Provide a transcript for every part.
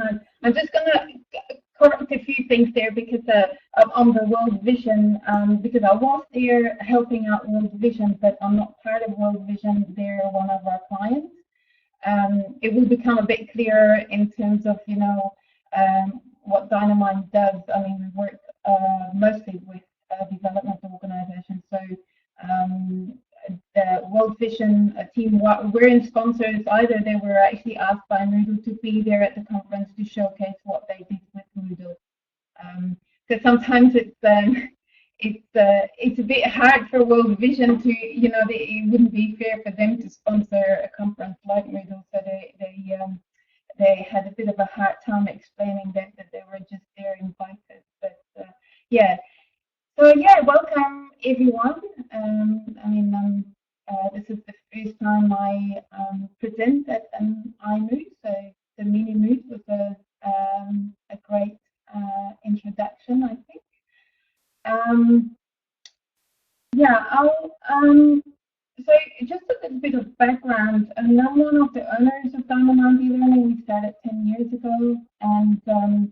time. I'm just going to correct a few things there because on the World Vision, because I was there helping out World Vision, but I'm not part of World Vision. They're one of our clients. It will become a bit clearer in terms of, you know, what Dynamind does. I mean, we work mostly with development organizations. So the World Vision team, we're in sponsors. Either they were actually asked by Moodle to be there at the conference to showcase what they did with Moodle. Because sometimes it's a bit hard for World Vision to, you know, it wouldn't be fair for them to sponsor a conference like Moodle. So they had a bit of a hard time explaining that they were just there invited. But yeah. So yeah, welcome everyone. I mean, this is the first time I present at iMoot, so the Mini Moot was a great introduction, I think. Yeah, so just a little bit of background. I'm one of the owners of Dynamind e-learning. We started 10 years ago, and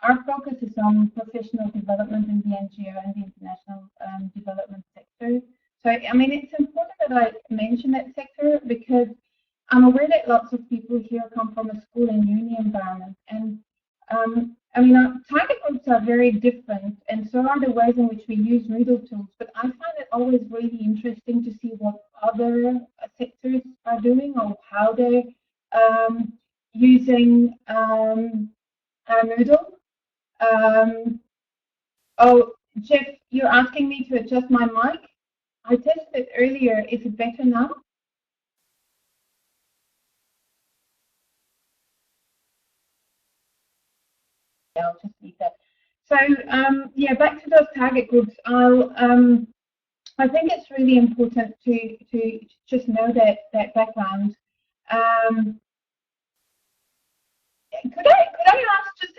our focus is on professional development in the NGO and the international development sector. So, I mean, it's important that I mention that sector because I'm aware that lots of people here come from a school and uni environment. And, I mean, our target groups are very different, and so are the ways in which we use Moodle tools. But I find it always really interesting to see what other sectors are doing or how they're using our Moodle. Oh, Jeff, you're asking me to adjust my mic? I tested it earlier. Is it better now? Yeah, I'll just leave that. So, yeah, back to those target groups. I think it's really important to just know that background. Could I ask just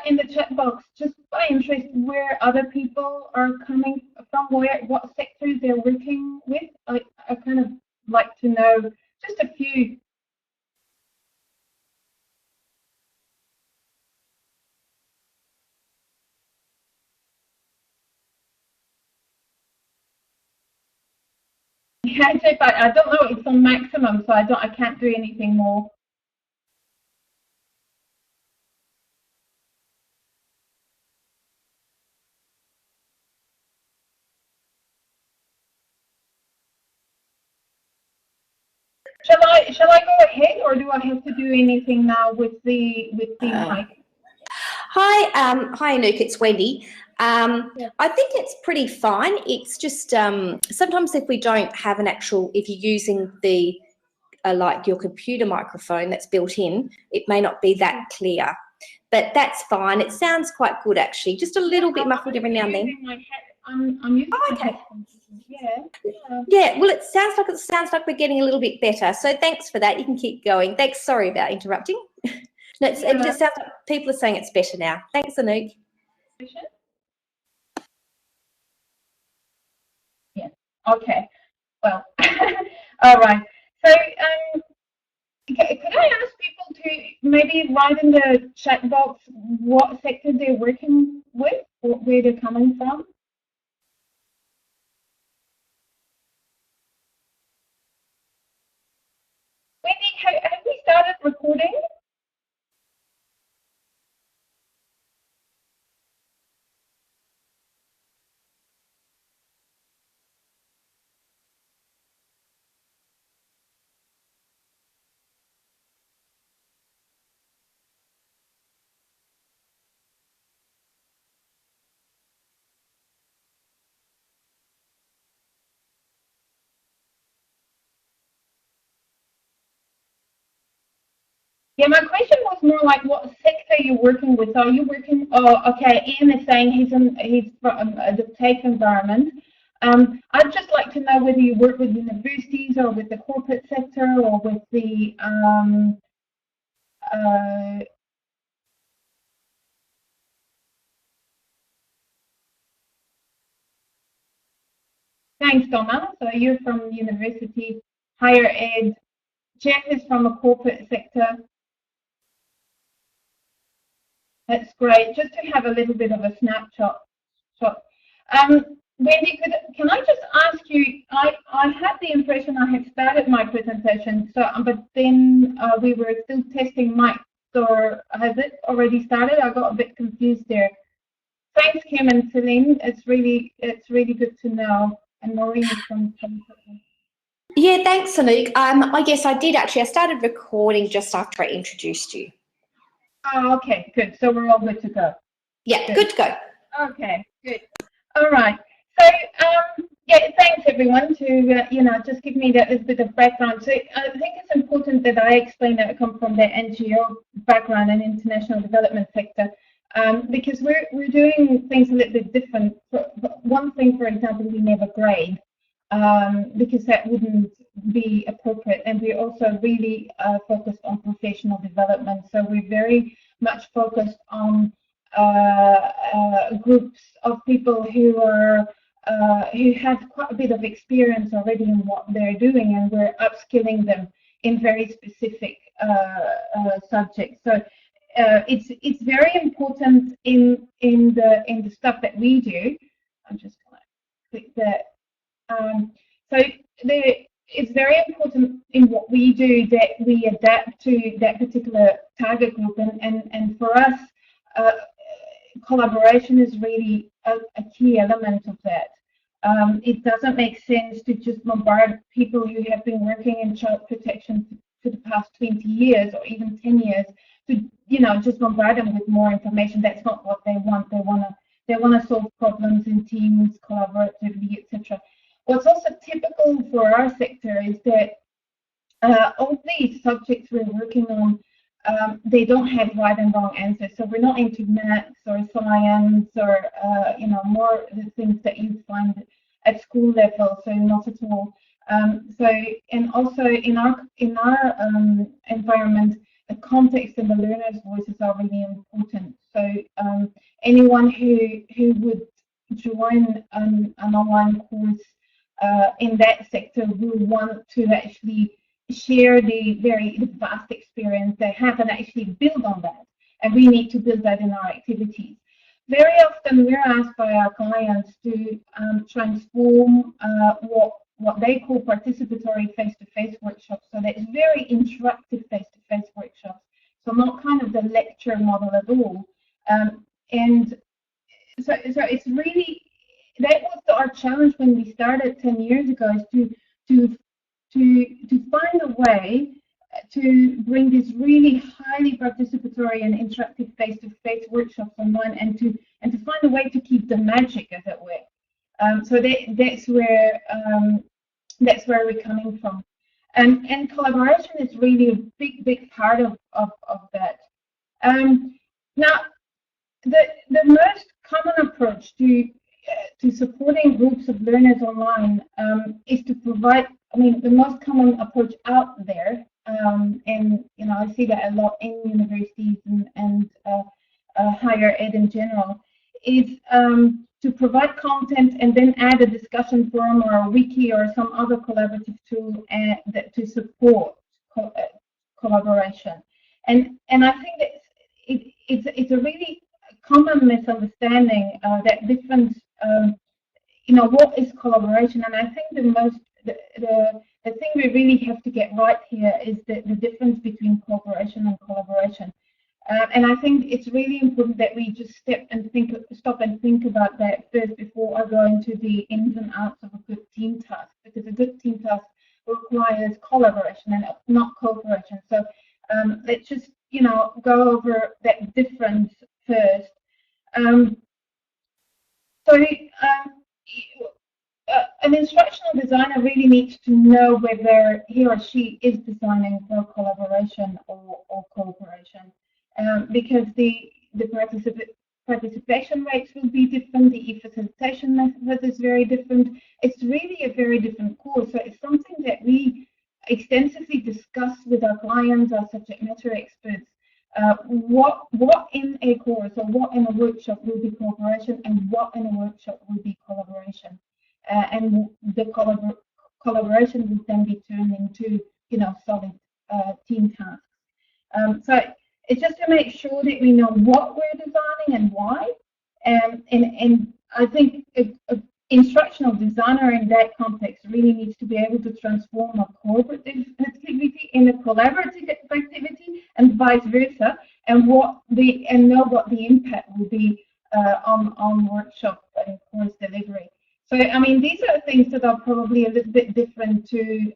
in the chat box, just by interest, where other people are coming from, what sectors they're working with? I kind of like to know just a few. Yeah, Jeff, I don't know. It's on maximum, so I can't do anything more. Shall I go ahead, or do I have to do anything now with the mic? Hi, Anouk, it's Wendy. Yeah. I think it's pretty fine. It's just sometimes if we don't have an actual, if you're using the like your computer microphone that's built in, it may not be that clear. But that's fine. It sounds quite good actually. Just a little bit muffled every now and then. I'm using okay. Yeah. Yeah. Well, it sounds like we're getting a little bit better. So thanks for that. You can keep going. Thanks. Sorry about interrupting. No, it just sounds like people are saying it's better now. Thanks, Anouk. Yeah. Okay. Well. All right. So, could I ask people to maybe write in the chat box what sector they're working with, or where they're coming from? Wendy, have we started recording? Yeah, my question was more like what sector you're working with. Are you working? Oh, okay. Ian is saying he's from the TAFE environment. I'd just like to know whether you work with universities or with the corporate sector or with the Thanks, Donna. So you're from university, higher ed. Jeff is from a corporate sector. That's great. Just to have a little bit of a snapshot. Wendy, can I just ask you? I had the impression I had started my presentation, but then we were still testing mics. Or has it already started? I got a bit confused there. Thanks, Kim and Celine. It's really good to know. And Maureen from. Yeah, thanks, Anouk. I guess I did actually. I started recording just after I introduced you. Oh, okay, good. So we're all good to go. Yeah, good to go. Okay, good. All right. So, yeah, thanks everyone to just give me that little bit of background. So I think it's important that I explain that I come from the NGO background and international development sector, because we're doing things a little bit different. One thing, for example, we never grade, because that wouldn't be appropriate, and we're also really focused on professional development. So we're very much focused on groups of people who have quite a bit of experience already in what they're doing, and we're upskilling them in very specific subjects. So it's very important in the stuff that we do. I'm just going to click that. It's very important in what we do that we adapt to that particular target group, and for us, collaboration is really a key element of that. It doesn't make sense to just bombard people who have been working in child protection for the past 20 years or even 10 years to just bombard them with more information. That's not what they want. They want to solve problems in teams, collaboratively, etc. What's also typical for our sector is that all these subjects we're working on, they don't have right and wrong answers. So we're not into maths or science or more the things that you find at school level. So not at all. And also in our environment, the context and the learner's voices are really important. So anyone who would join an online course in that sector will want to actually share the vast experience they have and actually build on that. And we need to build that in our activities. Very often we're asked by our clients to transform what they call participatory face-to-face workshops. So that's very interactive face-to-face workshops. So not kind of the lecture model at all. And so it's really, that was our challenge when we started 10 years ago, is to find a way to bring these really highly participatory and interactive face-to-face workshops online, and to find a way to keep the magic, as it were. So that's where we're coming from, and collaboration is really a big part of that. Now, the most common approach to supporting groups of learners online is to provide. I mean, the most common approach out there, and I see that a lot in universities and higher ed in general, is to provide content and then add a discussion forum or a wiki or some other collaborative tool to support collaboration. And I think that it's a really common misunderstanding that difference. What is collaboration? And I think the thing we really have to get right here is the difference between cooperation and collaboration. And I think it's really important that we just stop and think about that first before I go into the ins and outs of a good team task, because a good team task requires collaboration and not cooperation. So let's just go over that difference first. An instructional designer really needs to know whether he or she is designing for collaboration or cooperation, because the participation rates will be different, the facilitation method is very different. It's really a very different course, so it's something that we extensively discuss with our clients, our subject matter experts. What in a course or what in a workshop will be cooperation and what in a workshop will be collaboration, and the collaboration will then be turned into solid team tasks. So it's just to make sure that we know what we're designing and why. And I think a instructional designer in that context really needs to be able to transform a cooperative activity in a collaborative activity and vice versa, and know what the impact will be on workshop and course delivery. So, I mean, these are things that are probably a little bit different to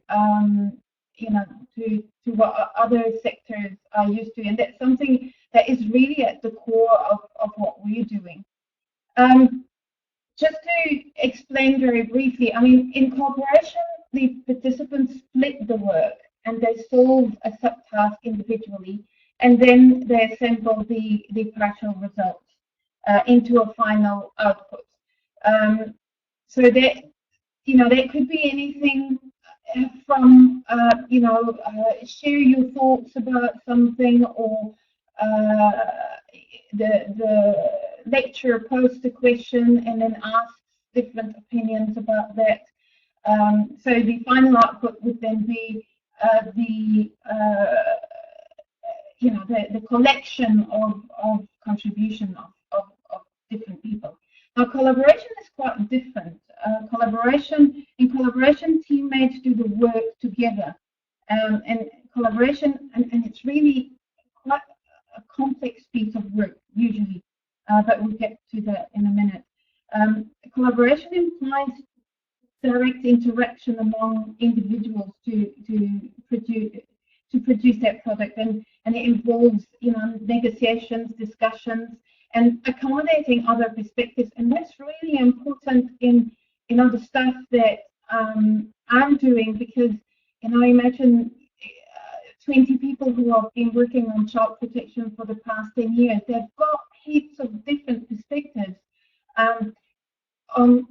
to what other sectors are used to, and that's something that is really at the core of what we're doing. Just to explain very briefly, I mean, in cooperation, the participants split the work and they solve a subtask individually, and then they assemble the partial results into a final output. So that, that could be anything from, share your thoughts about something, or the lecturer posts a question and then asks different opinions about that. So the final output would then be the collection of contribution of different people. Now, collaboration is quite different. In collaboration, teammates do the work together, and collaboration, and it's really quite a complex piece of work usually, but we'll get to that in a minute. Collaboration implies direct interaction among individuals to produce that product, and it involves negotiations, discussions, and accommodating other perspectives, and that's really important in the stuff that I'm doing, because imagine 20 people who have been working on child protection for the past 10 years. They've got heaps of different perspectives on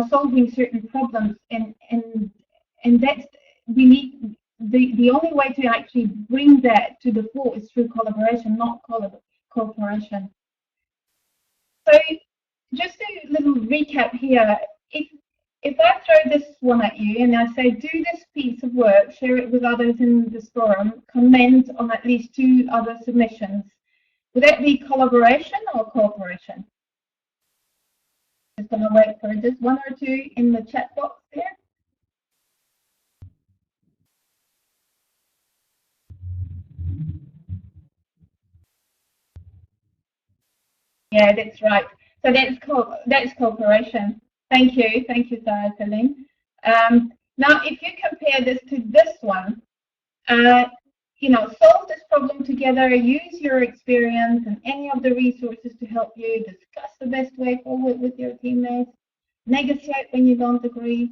solving certain problems, and that's, we need, the only way to actually bring that to the fore is through collaboration, not cooperation. So just a little recap here. If I throw this one at you and I say, do this piece of work, share it with others in this forum, comment on at least 2 other submissions, would that be collaboration or cooperation? Just going to wait for just 1 or 2 in the chat box there. Yeah, that's right. So that's cooperation. Thank you, Sarah Celine. Now, if you compare this to this one, solve this problem together, use your experience and any of the resources to help you, discuss the best way forward with your teammates, negotiate when you don't agree,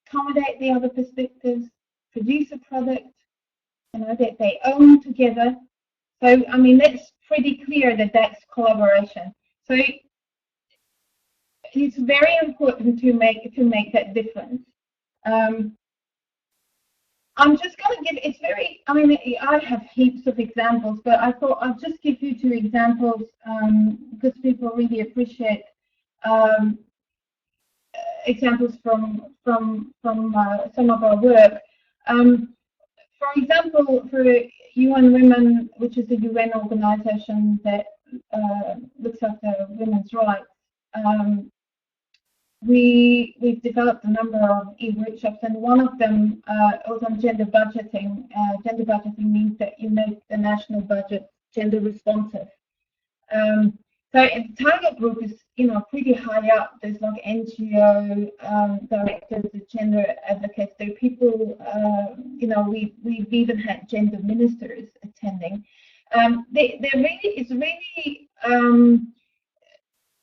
accommodate the other perspectives, produce a product, that they own together. So, I mean, that's pretty clear that that's collaboration. So it's very important to make that difference. I'm just going to give, I have heaps of examples, but I thought I'll just give you 2 examples because people really appreciate examples from some of our work. For example, for UN Women, which is a UN organization that looks after women's rights, we've developed a number of e-workshops, and one of them was on gender budgeting. Gender budgeting means that you make the national budget gender responsive. So the target group is, pretty high up. There's like NGO directors, gender advocates. There are people, we've even had gender ministers attending. It's really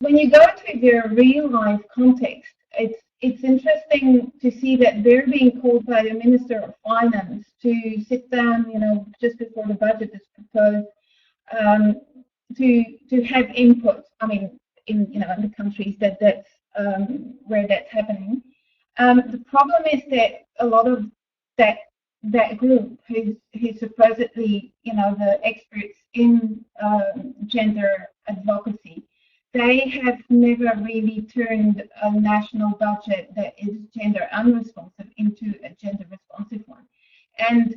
when you go to their real life context, it's interesting to see that they're being called by the Minister of Finance to sit down, just before the budget is proposed, to have input. I mean, in the countries that's where that's happening. The problem is that a lot of that group who's supposedly the experts in gender advocacy, they have never really turned a national budget that is gender unresponsive into a gender responsive one. And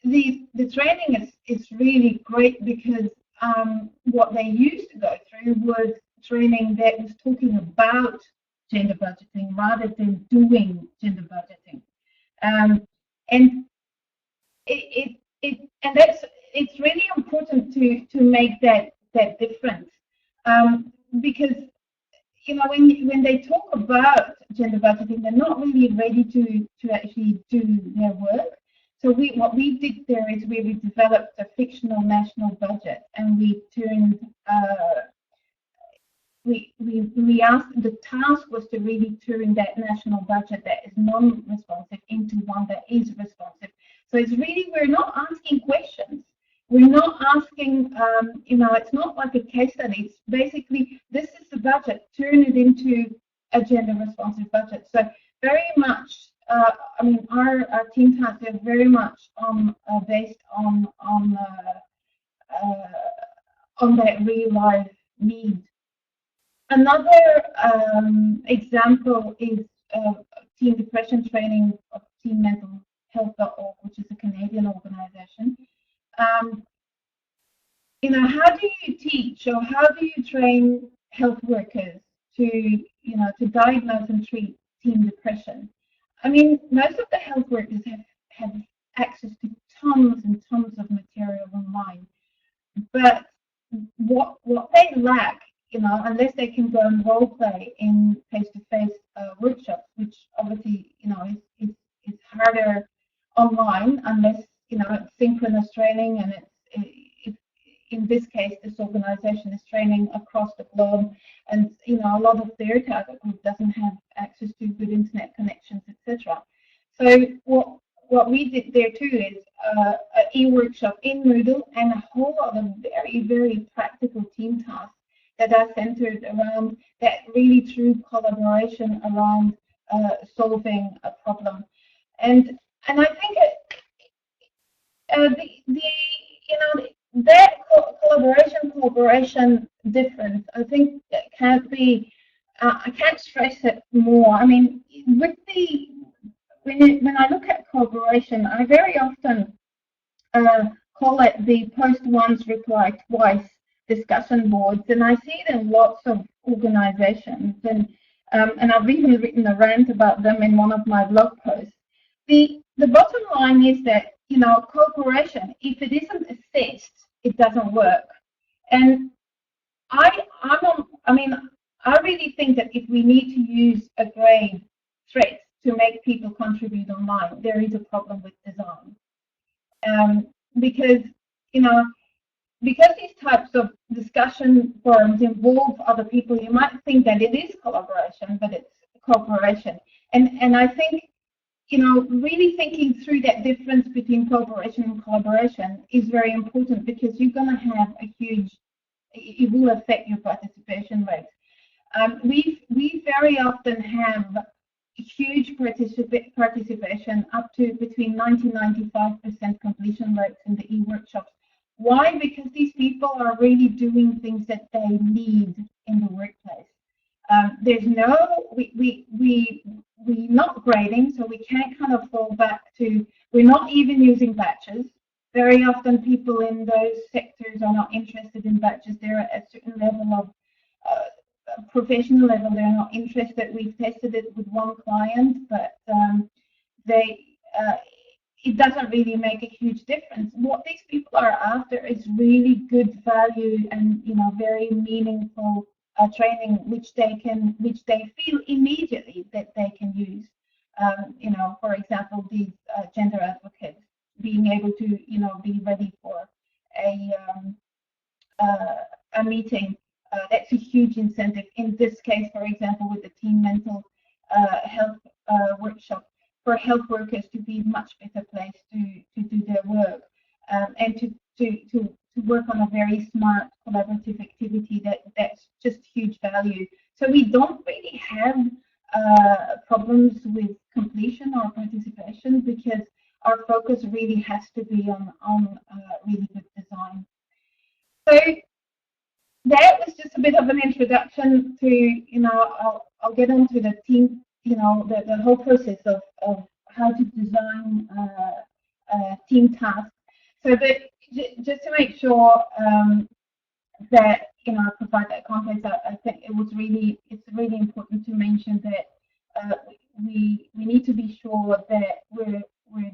the training is really great because what they used to go through was training that was talking about gender budgeting rather than doing gender budgeting, and and it's really important to make that difference, because when they talk about gender budgeting, they're not really ready to actually do their work. So what we did there is we developed a fictional national budget, and we turned we asked, the task was to really turn that national budget that is non-responsive into one that is responsive. So it's really, we're not asking questions. We're not asking, it's not like a case study. It's basically, this is the budget, turn it into a gender responsive budget. So very much, our team tasks are very much based on that real life need. Another example is Teen Depression Training of teenmentalhealth.org, which is a Canadian organization. How do you teach, or how do you train health workers to diagnose and treat teen depression? I mean, most of the health workers have access to tons and tons of material online, but what they lack, unless they can go and role play in face-to-face workshops, which obviously, is harder online unless, it's synchronous training, and it's in this case, this organization is training across the globe, and, a lot of their target group doesn't have access to good internet connections, etc. So what we did there too is an e-workshop in Moodle and a whole lot of very, very practical team tasks that are centered around that really true collaboration around solving a problem, and I think that collaboration difference, I think that can't be. I can't stress it more. I mean, when I look at collaboration, I very often call it the post once, reply twice discussion boards, and I see it in lots of organizations, and I've even written a rant about them in one of my blog posts. The bottom line is that, cooperation, if it isn't assessed, it doesn't work. And I really think that if we need to use a grade threat to make people contribute online, there is a problem with design. Because these types of discussion forums involve other people, you might think that it is collaboration, but it's cooperation. And I think, really thinking through that difference between cooperation and collaboration is very important, because you're going to have it will affect your participation rates. We very often have huge participation, up to between 90-95% completion rates in the e-workshops. Why? Because these people are really doing things that they need in the workplace. There's we're not grading, so we can't kind of fall back to, we're not even using batches. Very often people in those sectors are not interested in batches. They're at a certain level of professional level, they're not interested. We've tested it with one client, but it doesn't really make a huge difference. What these people are after is really good value and very meaningful training, which they feel immediately that they can use. For example, these gender advocates being able to be ready for a meeting. That's a huge incentive. In this case, for example, with the teen mental health workshop, for health workers to be much better placed to do their work, and to work on a very smart collaborative activity that's just huge value. So we don't really have problems with completion or participation, because our focus really has to be on really good design. So that was just a bit of an introduction to, I'll get into the team, the whole process of how to design team tasks. So that just to make sure that I provide that context, I think it's really important to mention that we need to be sure that we're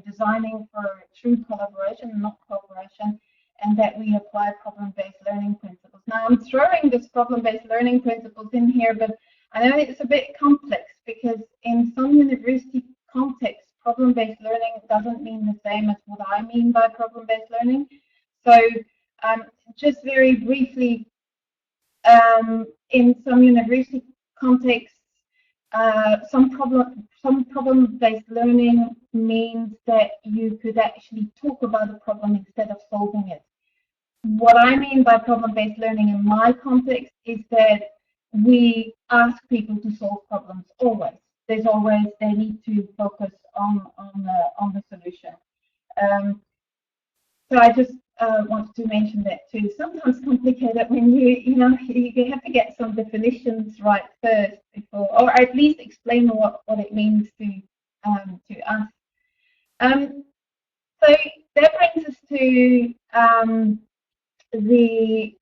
designing for true collaboration, not cooperation, and that we apply problem-based learning principles. Now, I'm throwing this problem-based learning principles in here, but I know it's a bit complex because in some university contexts, problem-based learning doesn't mean the same as what I mean by problem-based learning. So just very briefly, in some university contexts, some problem-based learning means that you could actually talk about a problem instead of solving it. What I mean by problem-based learning in my context is that we ask people to solve problems always. They need to focus on the solution. So I just wanted to mention that too. Sometimes complicated when you have to get some definitions right first before, or at least explain what it means to us. So that brings us to the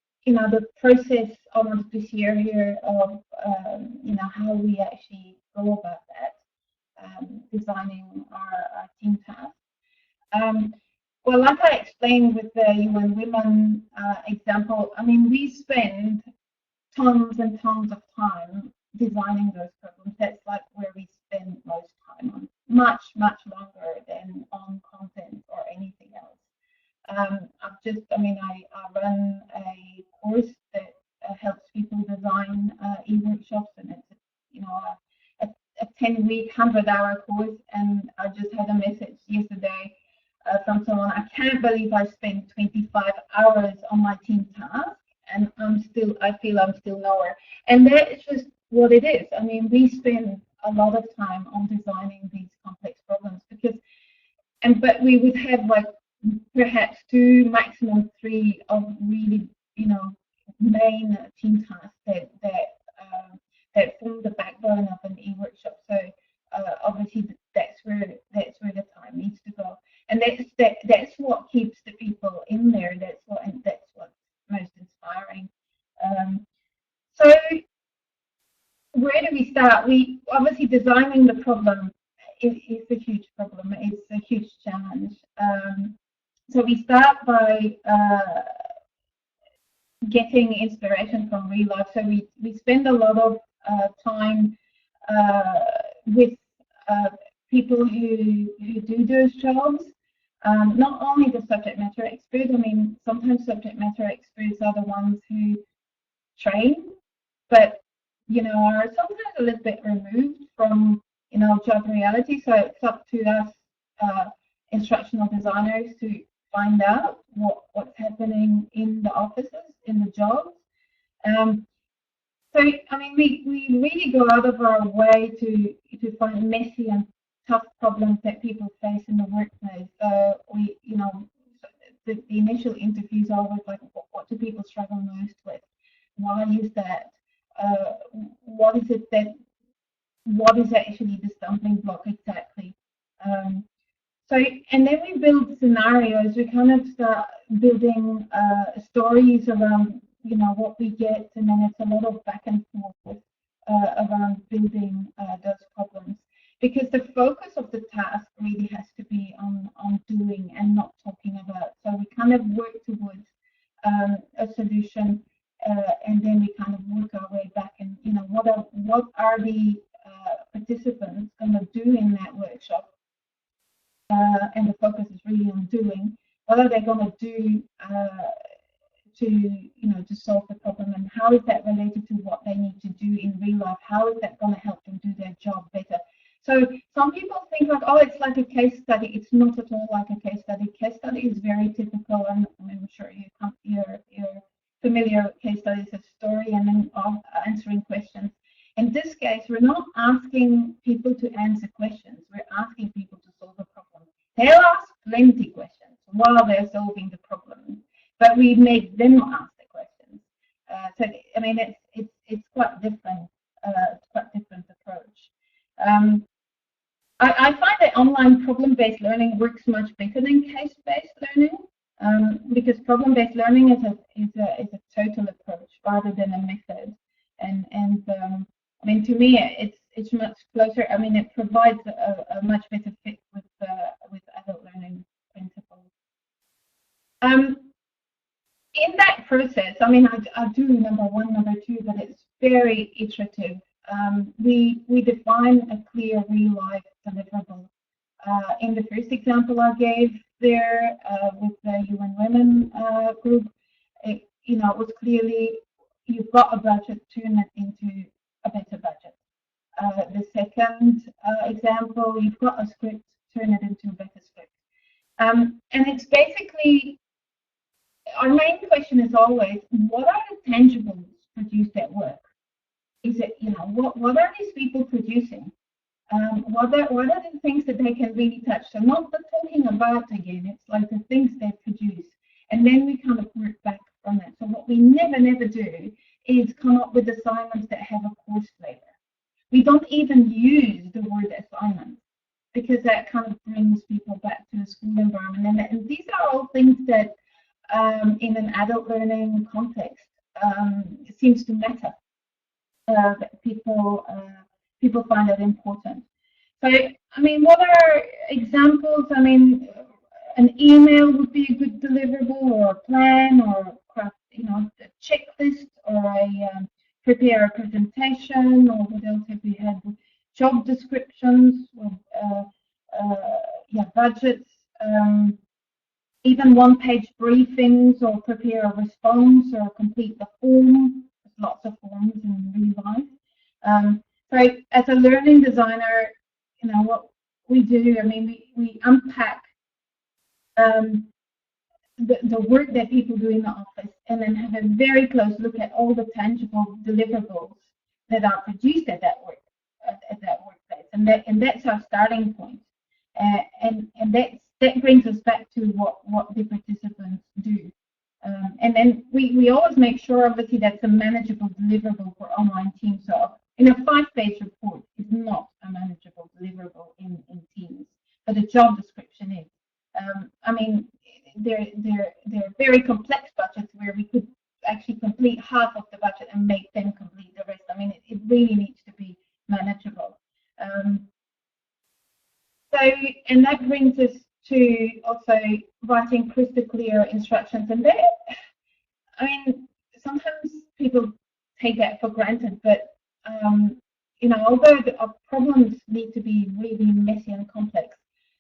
process I wanted to share here of how we actually go about that, designing our team tasks. Well, like I explained with the UN Women example, I mean, we spend tons and tons of time designing those problems. That's like where we spend most time on, much longer than on content or anything else. I run a course that helps people design e-workshops, and it's a 10-week, 100-hour course. And I just had a message yesterday from someone. I can't believe I spent 25 hours on my team task, and I feel I'm still nowhere. And that's just what it is. I mean, we spend a lot of time on designing these complex problems but we would have like perhaps 2, maximum 3 of really, main team tasks that form the backbone of an e-workshop. So obviously that's where the time needs to go, and that's what keeps the people in there. That's what's most inspiring. So where do we start? We obviously designing the problem is a huge problem. It's a huge challenge. So we start by getting inspiration from real life. So we spend a lot of time with people who do those jobs. Not only the subject matter experts. I mean, sometimes subject matter experts are the ones who train, but are sometimes a little bit removed from job reality. So it's up to us instructional designers to find out what's happening in the offices, in the jobs. So I mean, we really go out of our way to find messy and tough problems that people face in the workplace. The initial interviews are always like, what do people struggle most with? Why is that? What is actually the stumbling block exactly? And then we build scenarios. We kind of start building stories around, what we get, and then it's a lot of back and forth around building those problems. Because the focus of the task really has to be on doing and not talking about. So we kind of work towards a solution, and then we kind of work our way back. And what are the participants going to do in that workshop? And the focus is really on doing. What are they going to do to solve the problem, and how is that related to what they need to do in real life? How is that going to help them do their job better? So some people think like, oh, it's like a case study. It's not at all like a case study. Case study is very typical, and I'm sure you're familiar with case studies as story and then answering questions. In this case, we're not asking people to answer questions. We're asking people to solve a problem. They'll ask plenty questions while they're solving the problem, but we make them ask the questions. So I mean, it's quite different. It's quite different approach. I find that online problem-based learning works much better than case-based learning, because problem-based learning is a total approach rather than a method. And I mean, to me, it's much closer. I mean, it provides a much better fit with adult learning principles. In that process, I mean, I do number one, number two, but it's very iterative. We define a clear real-life deliverable. In the first example I gave there with the UN Women group, it was clearly you've got a budget, turn it into a better budget. The second example, you've got a script, turn it into a better script. And it's basically, our main question is always, what are the tangibles produced at work? Is it, what are these people producing? What are the things that they can really touch? So not the talking about again, it's like the things they produce. And then we kind of work back from it. So what we never do is come up with assignments that have a course flavor. We don't even use the word assignment because that kind of brings people back to the school environment. And these are all things that in an adult learning context it seems to matter. That people find it important. So, I mean, what are examples? I mean, an email would be a good deliverable, or a plan, or craft, a checklist, or a prepare a presentation, or what else have we had? Job descriptions, or budgets, even one-page briefings, or prepare a response, or complete the form. There's lots of forms in real life. So as a learning designer, what we do, I mean, we unpack the work that people do in the office, and then have a very close look at all the tangible deliverables that are produced at that workplace, and that's our starting point. And that brings us back to what the participants do. And then we always make sure, obviously, that's a manageable deliverable for online teams. So in a 5-page report is not a manageable deliverable in Teams, but a job description is. I mean, they're very complex budgets where we could actually complete half of the budget and make them complete the rest. I mean, it really needs to be manageable. And that brings us to also writing crystal clear instructions. And that, I mean, sometimes people take that for granted, but although our problems need to be really messy and complex,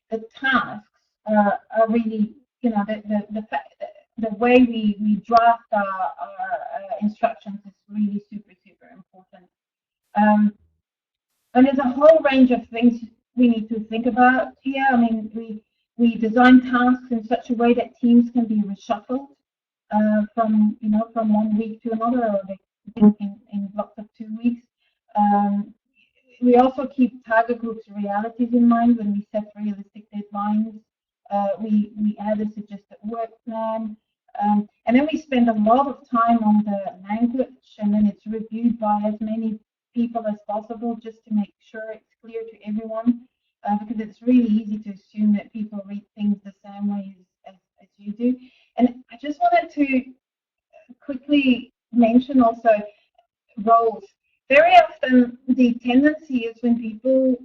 the tasks are really, the way we draft our instructions is really super important. And there's a whole range of things we need to think about here. I mean, we design tasks in such a way that teams can be reshuffled from 1 week to another, or in blocks of 2 weeks. We also keep target groups' realities in mind when we set realistic deadlines. We add a suggested work plan, and then we spend a lot of time on the language, and then it's reviewed by as many people as possible just to make sure it's clear to everyone, because it's really easy to assume that people read things the same way as you do. And I just wanted to quickly mention also roles. Very often the tendency is when people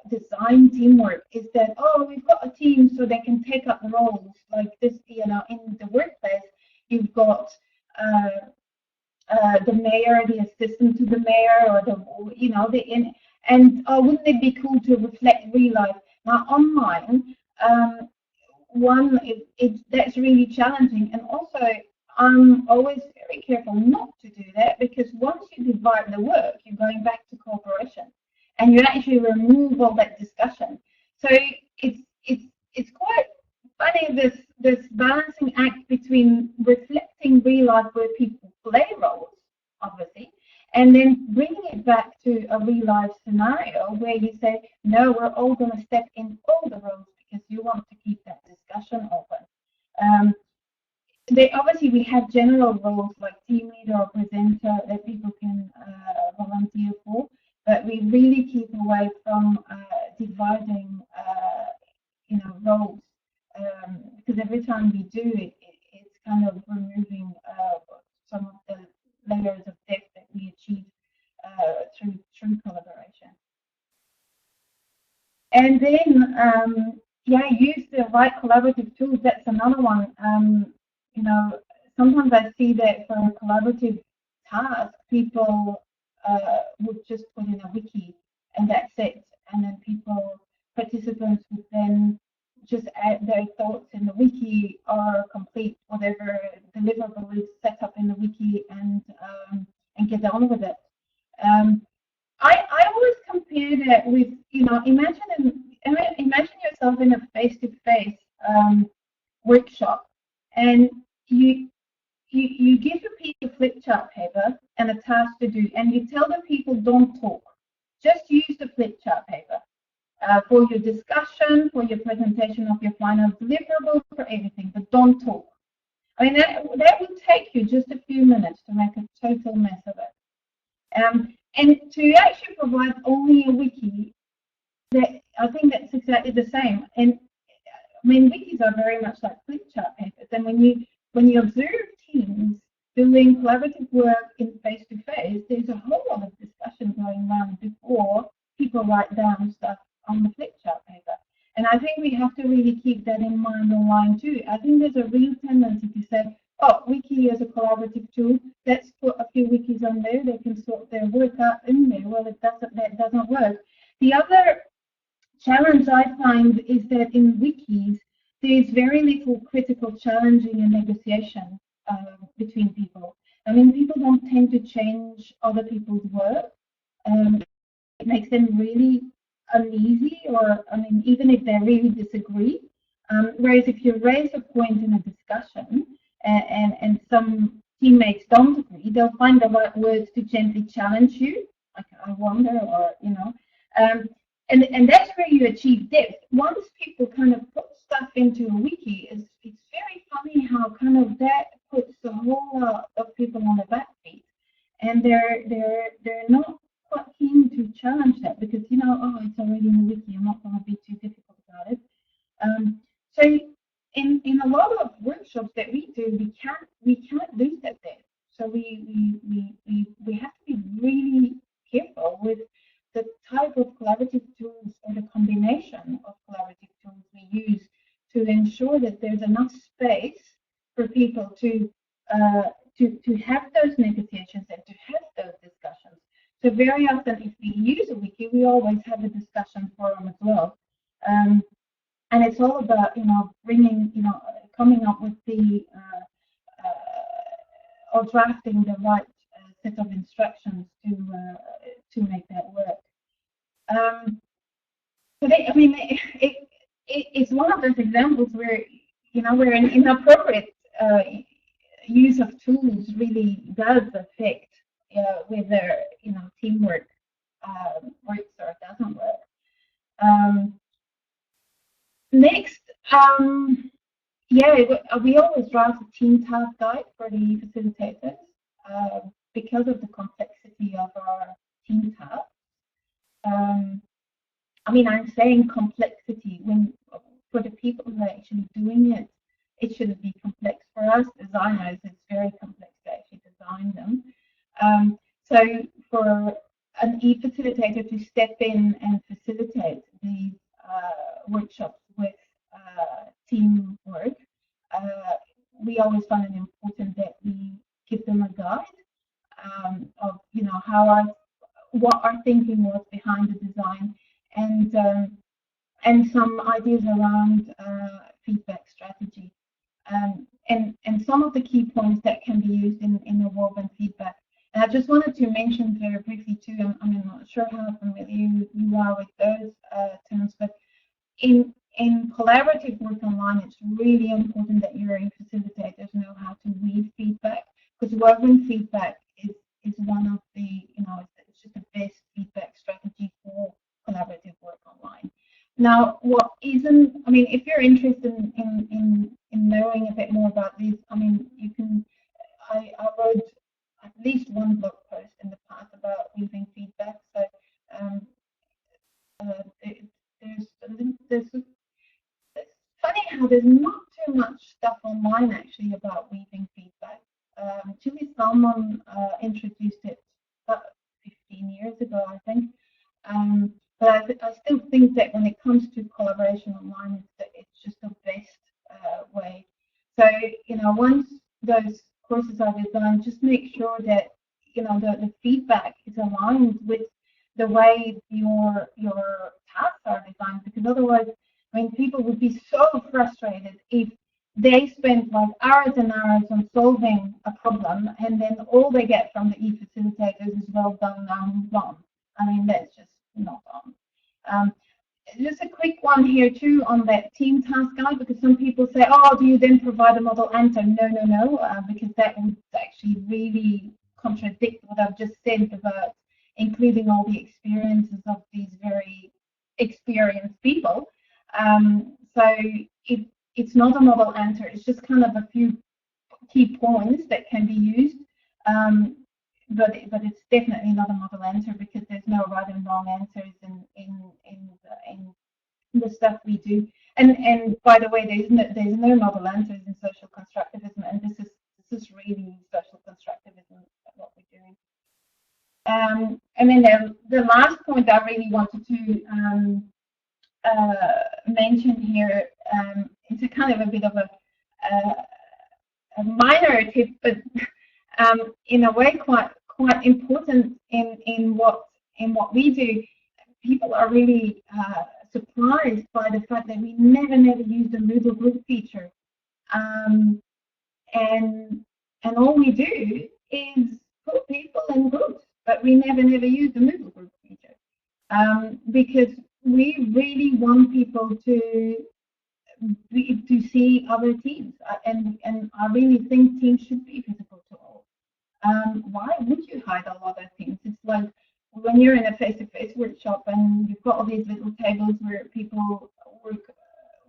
design teamwork is that, we've got a team so they can take up roles like this. In the workplace, you've got the mayor, the assistant to the mayor, or wouldn't it be cool to reflect real life? Now online, that's really challenging, and also I'm always very careful not to do that, because once you divide the work, you're going back to cooperation, and you actually remove all that discussion. So it's quite funny, this balancing act between reflecting real life where people play roles, obviously, and then bringing it back to a real life scenario where you say, no, we're all going to step in all the roles because you want to keep that discussion open. Obviously, we have general roles like team leader or presenter that people can volunteer for, but we really keep away from dividing layers of depth that we achieve through collaboration. And then, yeah, use the right collaborative tools. That's another one. You know, sometimes I see that for a collaborative task, people would just put in a wiki and that's it. And then participants would then just add their thoughts in the wiki or complete whatever deliverable is set up in the wiki and get on with it. I always compare that with, you know, imagine yourself in a face-to-face workshop, and you give your people flip chart paper and a task to do, and you tell the people don't talk, just use the flip chart paper for your discussion, for your presentation of your final deliverable, for everything, but don't talk. I mean, that would take you just a few minutes to make a total mess of it. And to actually provide only a wiki, I think that's exactly the same. And I mean, wikis are very much like flip chart papers. And when you observe teams doing collaborative work in face-to-face, there's a whole lot of discussion going on before people write down stuff on the flip chart paper. And I think we have to really keep that in mind online too. I think there's a real tendency to say, oh, wiki is a collaborative tool. Let's put a few wikis on there. They can sort their work out in there. Well, that doesn't work. The other challenge I find is that in wikis, there's very little critical challenging and negotiation between people. I mean, people don't tend to change other people's work. It makes them really uneasy, or I mean, even if they really disagree. Whereas if you raise a point in a discussion, and some teammates don't agree, they'll find the right words to gently challenge you, like I wonder, or you know, and that's where you achieve depth. Once people kind of put stuff into a wiki, it's very funny how kind of that puts a whole lot of people on the back feet, and they're not quite keen to challenge that because, you know, oh, it's already in the wiki, I'm not going to be too difficult about it. So in a lot of workshops that we do, we can't lose that depth. So we have to be really careful with the type of collaborative tools or the combination of collaborative tools we use to ensure that there's enough space for people to have those negotiations and to have those discussions. So very often, if we use a wiki, we always have a discussion forum as well. And it's all about, you know, coming up with the or drafting the right set of instructions to make that work. So I mean, it's one of those examples where, you know, where an inappropriate use of tools really does affect whether, you know, teamwork works or doesn't work. Next, yeah, we always draft a team task guide for the facilitators because of the complexity of our team tasks. I mean, I'm saying complexity when for the people who are actually doing it, it shouldn't be complex. For us designers, it's very complex to actually design them. So for an e-facilitator to step in and facilitate these workshops with teamwork, we always find it important that we give them a guide of, you know, what our thinking was behind the design, and some ideas around feedback strategy, and some of the key points that can be used in the woven feedback. And I just wanted to mention very briefly too, I'm not sure how familiar you are with those terms, but in collaborative work online, it's really important that your facilitators know how to weave feedback, because woven feedback is one of the, you know, it's just the best feedback strategy for collaborative work online. Now, what isn't, I mean, if you're interested in knowing a bit more about this, I mean, you can, I wrote at least one blog post in the past about weaving feedback. So it's funny how there's not too much stuff online actually about weaving feedback. Julie Salmon introduced it about 15 years ago, I think. But I still think that when it comes to collaboration online, it's just the best way. So, once those courses are designed, just make sure that, the feedback is aligned with the way your tasks are designed, because otherwise, people would be so frustrated if they spend like hours and hours on solving a problem, and then all they get from the e-facilitators is well done, now move on. That's just not on. Just a quick one here too on that team task guide, because some people say, oh, do you then provide a model answer? No, because that would actually really contradict what I've just said about including all the experiences of these very experienced people. So it's not a model answer, it's just kind of a few key points that can be used. But it's definitely not a model answer, because there's no right and wrong answers in the stuff we do. And by the way, there's no model answers in social constructivism, and this is really social constructivism what we're doing. And then the last point I really wanted to mention here, it's a kind of a bit of a minor tip, but in a way quite important in what we do. People are really surprised by the fact that we never use the Moodle group feature, and all we do is put people in groups, but we never use the Moodle group feature, because we really want people to see other teams, and I really think teams should be visible to all. Why would you hide all other teams? It's like when you're in a face-to-face workshop and you've got all these little tables where people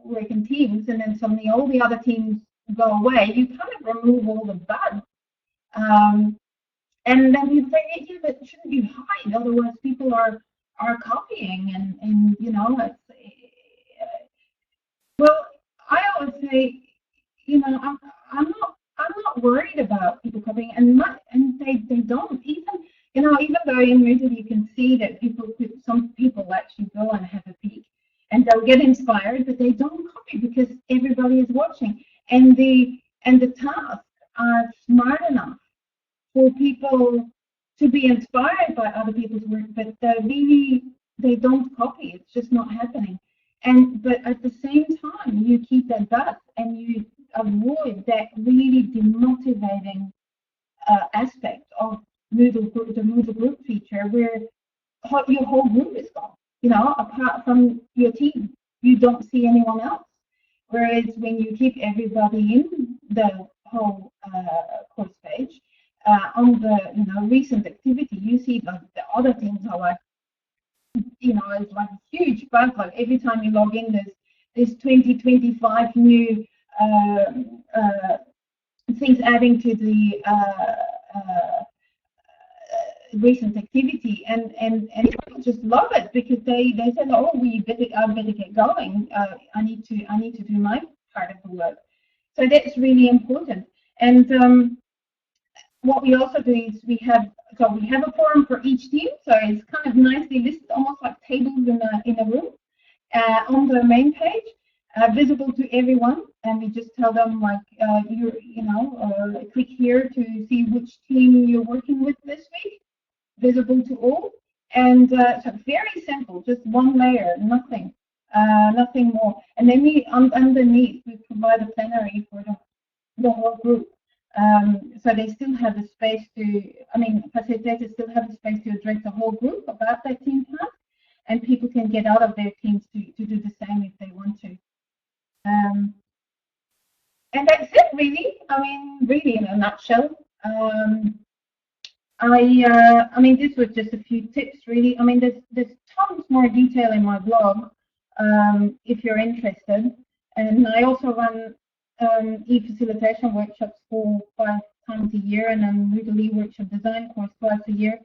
work in teams, and then suddenly all the other teams go away. You kind of remove all the bugs, and then you say, yeah, but shouldn't you hide? Otherwise, people are copying, and it's. Well, I always say, I'm not worried about people copying, and they don't even. Even though in Moodle you can see that some people actually go and have a peek, and they'll get inspired, but they don't copy because everybody is watching, and the tasks are smart enough for people to be inspired by other people's work, but they don't copy. It's just not happening. But at the same time, you keep that buzz, and you avoid that really demotivating aspect of the Moodle group feature, where your whole group is gone. Apart from your team, you don't see anyone else. Whereas when you keep everybody in the whole course page, on the recent activity, you see the other teams are like, it's like a huge buzz. Like every time you log in, there's 20-25 new things adding to the recent activity, and people just love it, because they said, oh, I better get going. I need to do my part of the work. So that's really important. And what we also do is we have a forum for each team, so it's kind of nicely listed, almost like tables in a room, on the main page, visible to everyone, and we just tell them like click here to see which team you're working with this week, visible to all, and so very simple, just one layer, nothing more, and then underneath we provide a plenary for the whole group. So they still have the space facilitators still have the space to address the whole group about that team task, and people can get out of their teams to do the same if they want to. And that's it, really. Really in a nutshell. This was just a few tips, really. There's tons more detail in my blog, if you're interested. And I also run e-facilitation workshops 5 times a year, and then Moodle e-workshop design course twice a year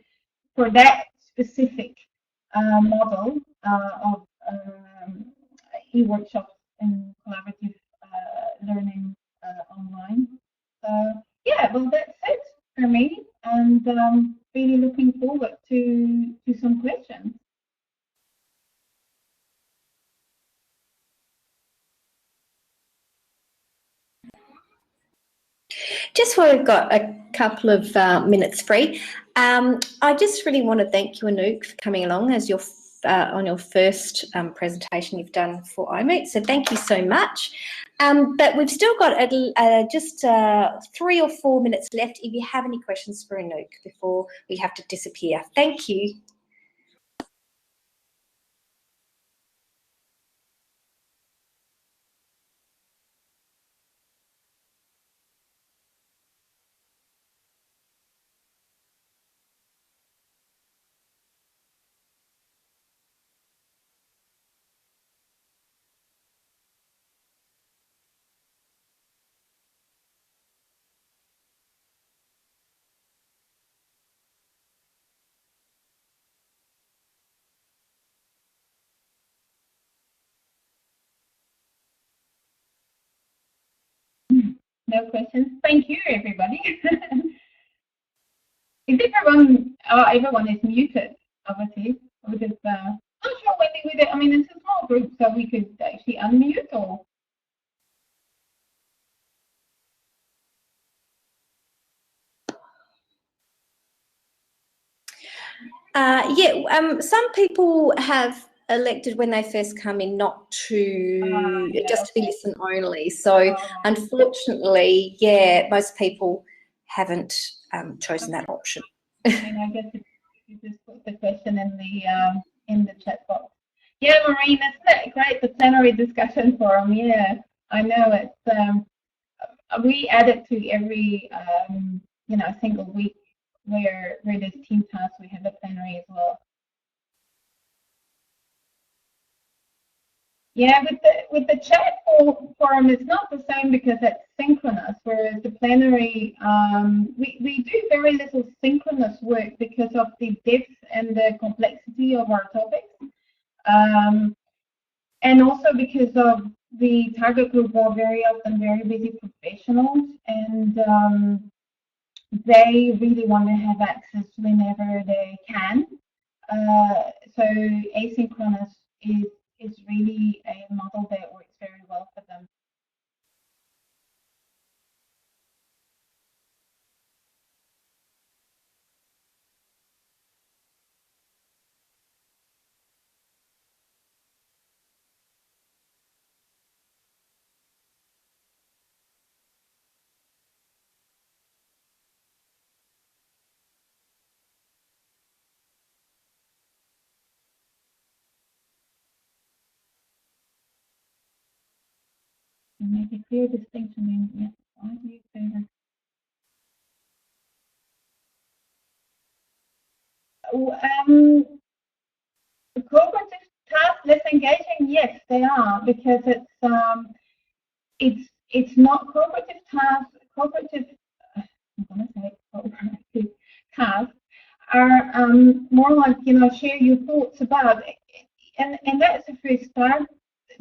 for that specific model of e-workshops and collaborative learning online. Yeah, well, that's it. for me, and really looking forward to some questions. Just while we've got a couple of minutes free, I just really want to thank you, Anouk, for coming along as your on your first presentation you've done for iMoot. So thank you so much. But we've still got just 3 or 4 minutes left if you have any questions for Anouk before we have to disappear. Thank you. No questions. Thank you, everybody. Is everyone? Everyone is muted, obviously. I'm not sure whether with it. I mean, it's a small group, so we could actually unmute or. Some people have elected when they first come in not to to be listen only. So unfortunately, most people haven't chosen that option. And I guess if you just put the question in the chat box. Yeah, Maureen, that's great. The plenary discussion forum. Yeah, I know it's. We add it to every single week where there's team tasks. We have the plenary as well. Yeah, with the chat forum, it's not the same because it's synchronous. Whereas the plenary, we do very little synchronous work because of the depth and the complexity of our topics, and also because of the target group are very often very busy professionals, and they really want to have access whenever they can. So asynchronous is really a model that works very well for them. Make a clear distinction in why do you favor? Cooperative tasks less engaging? Yes, they are, because it's not cooperative tasks. Cooperative, I'm gonna say cooperative tasks are more like share your thoughts about, and that's the first start.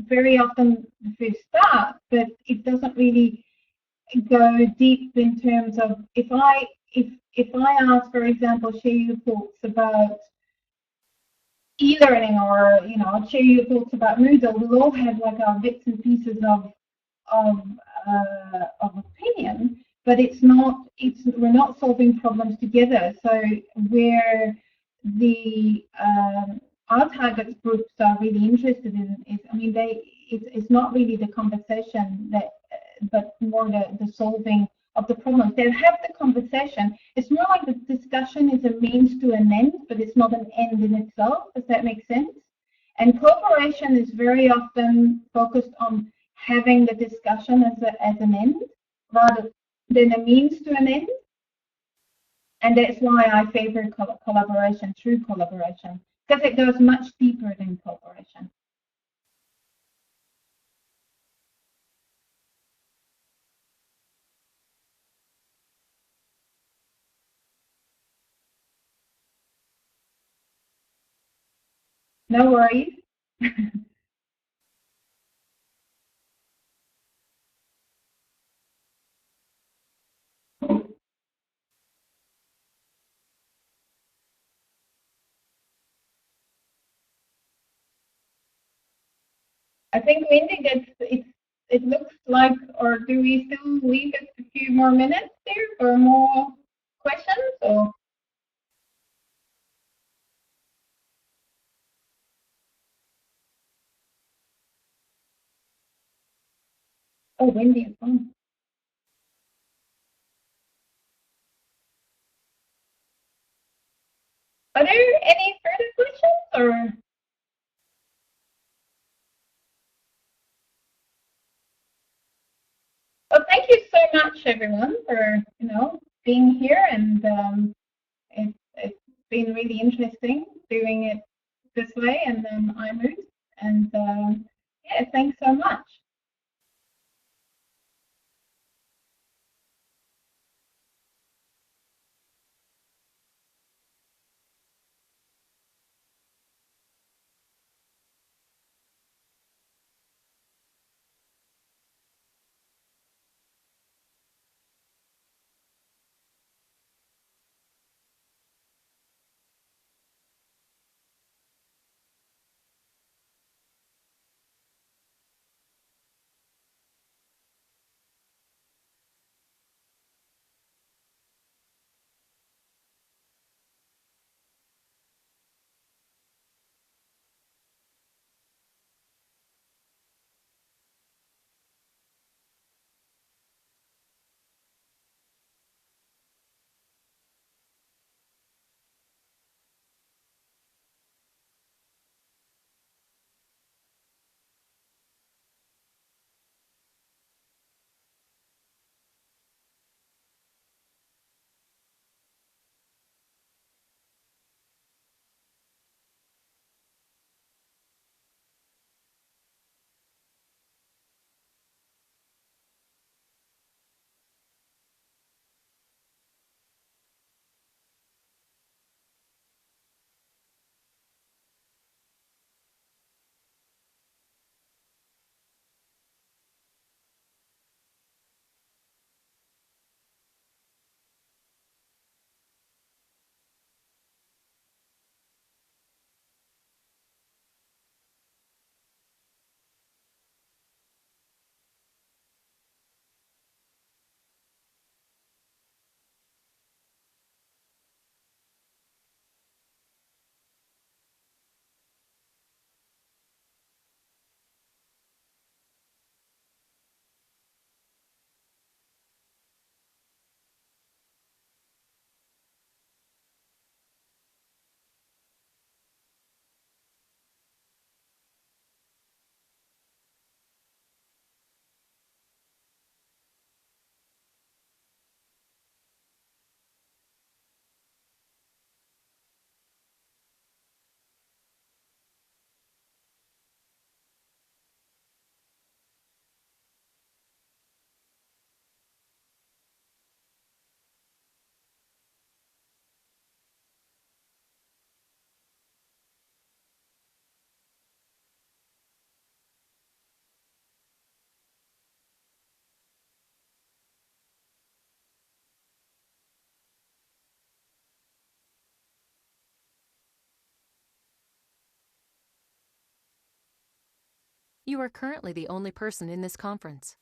Very often the first start, but it doesn't really go deep in terms of if I ask, for example, share your thoughts about e-learning, or share your thoughts about Moodle. We'll all have like our bits and pieces of opinion, but we're not solving problems together. So where the our target groups are really interested in is, I mean, it's not really the conversation but more the solving of the problems. They'll have the conversation. It's more like the discussion is a means to an end, but it's not an end in itself. Does that make sense? And cooperation is very often focused on having the discussion as an end rather than a means to an end. And that's why I favor collaboration, true collaboration, because it goes much deeper than cooperation. No worries. I think Wendy gets it looks like, or do we still leave it a few more minutes there for more questions? Or oh, Wendy is on. Are there any further questions or? Well, thank you so much, everyone, for being here, and it's been really interesting doing it this way and then iMoot, and yeah, thanks so much. You are currently the only person in this conference.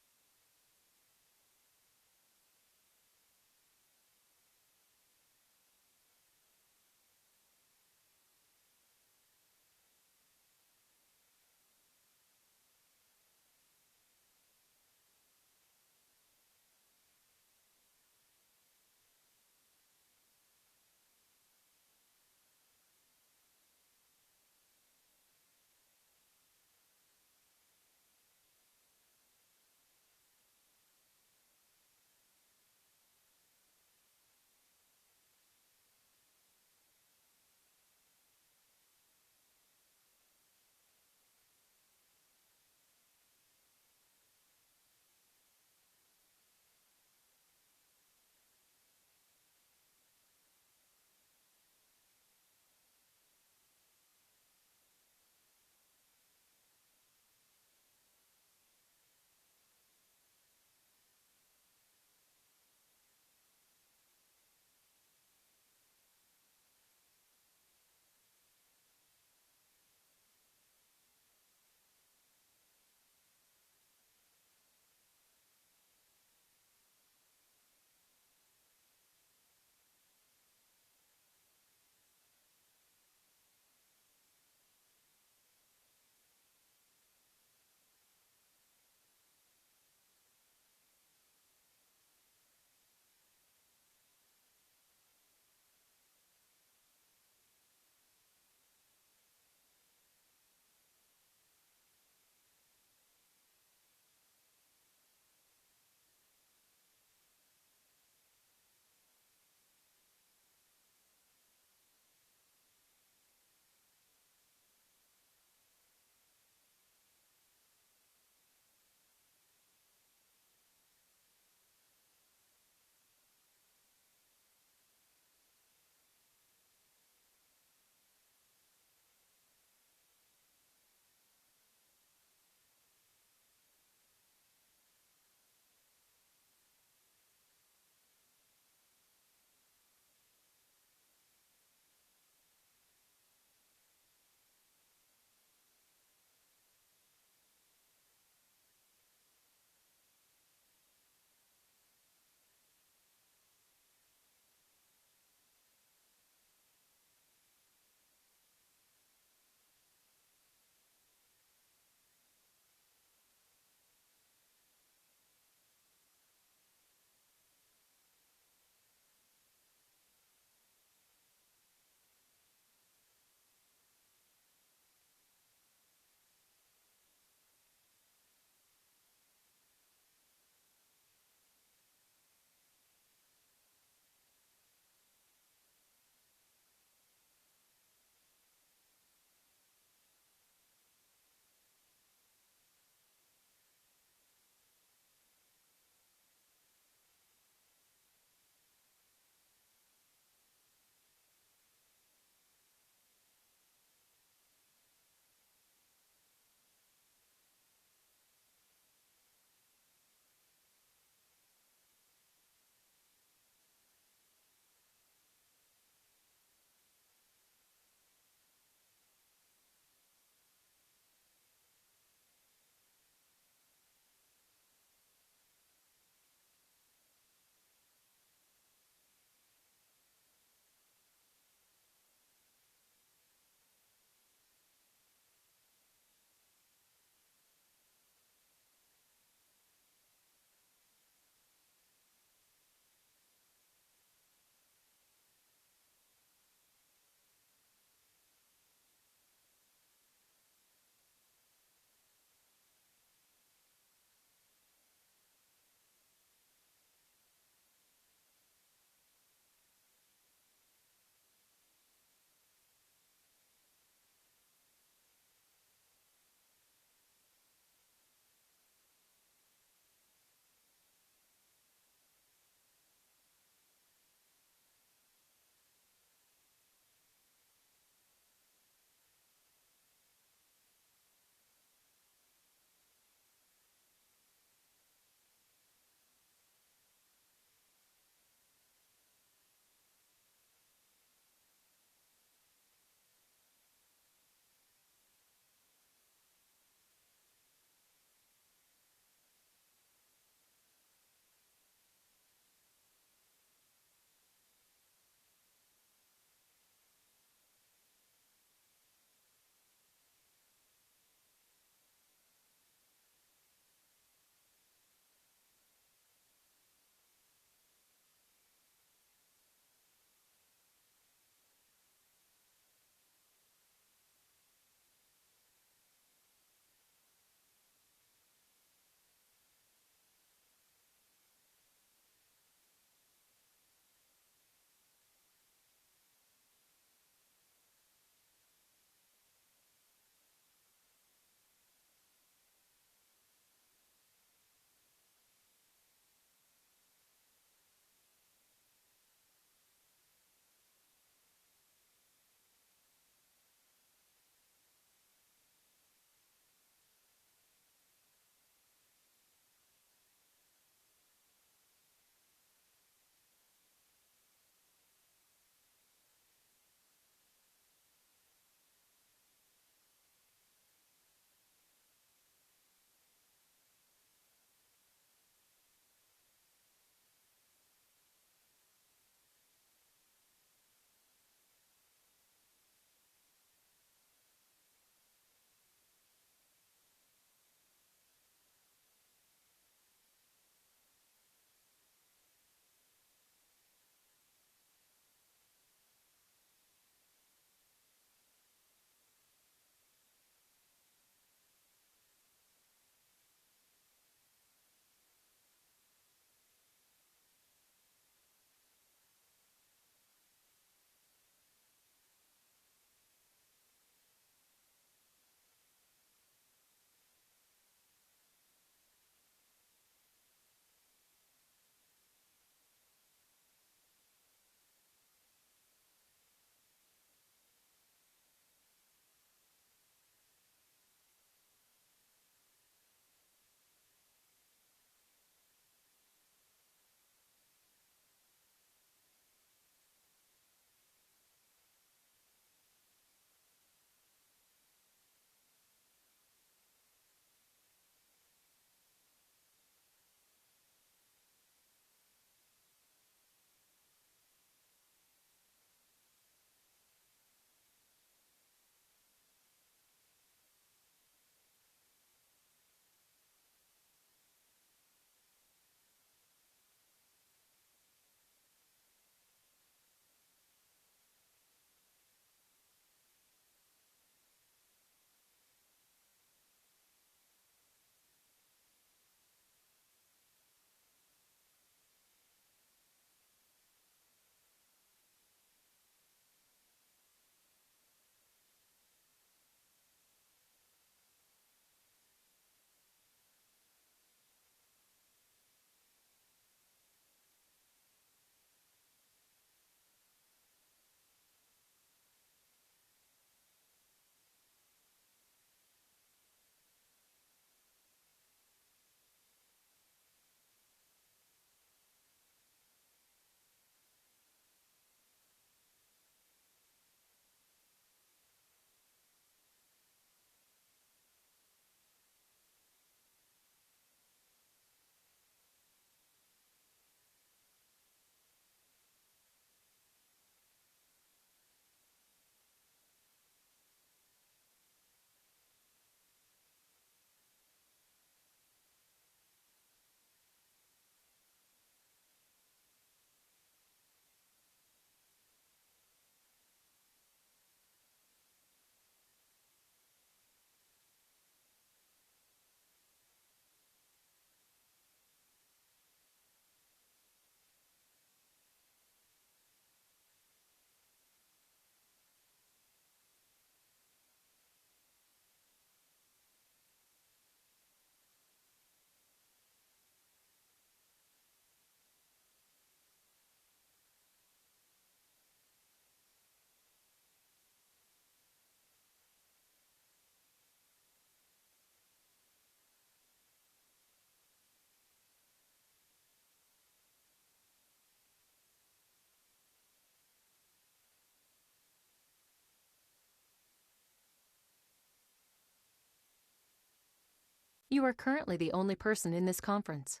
You are currently the only person in this conference.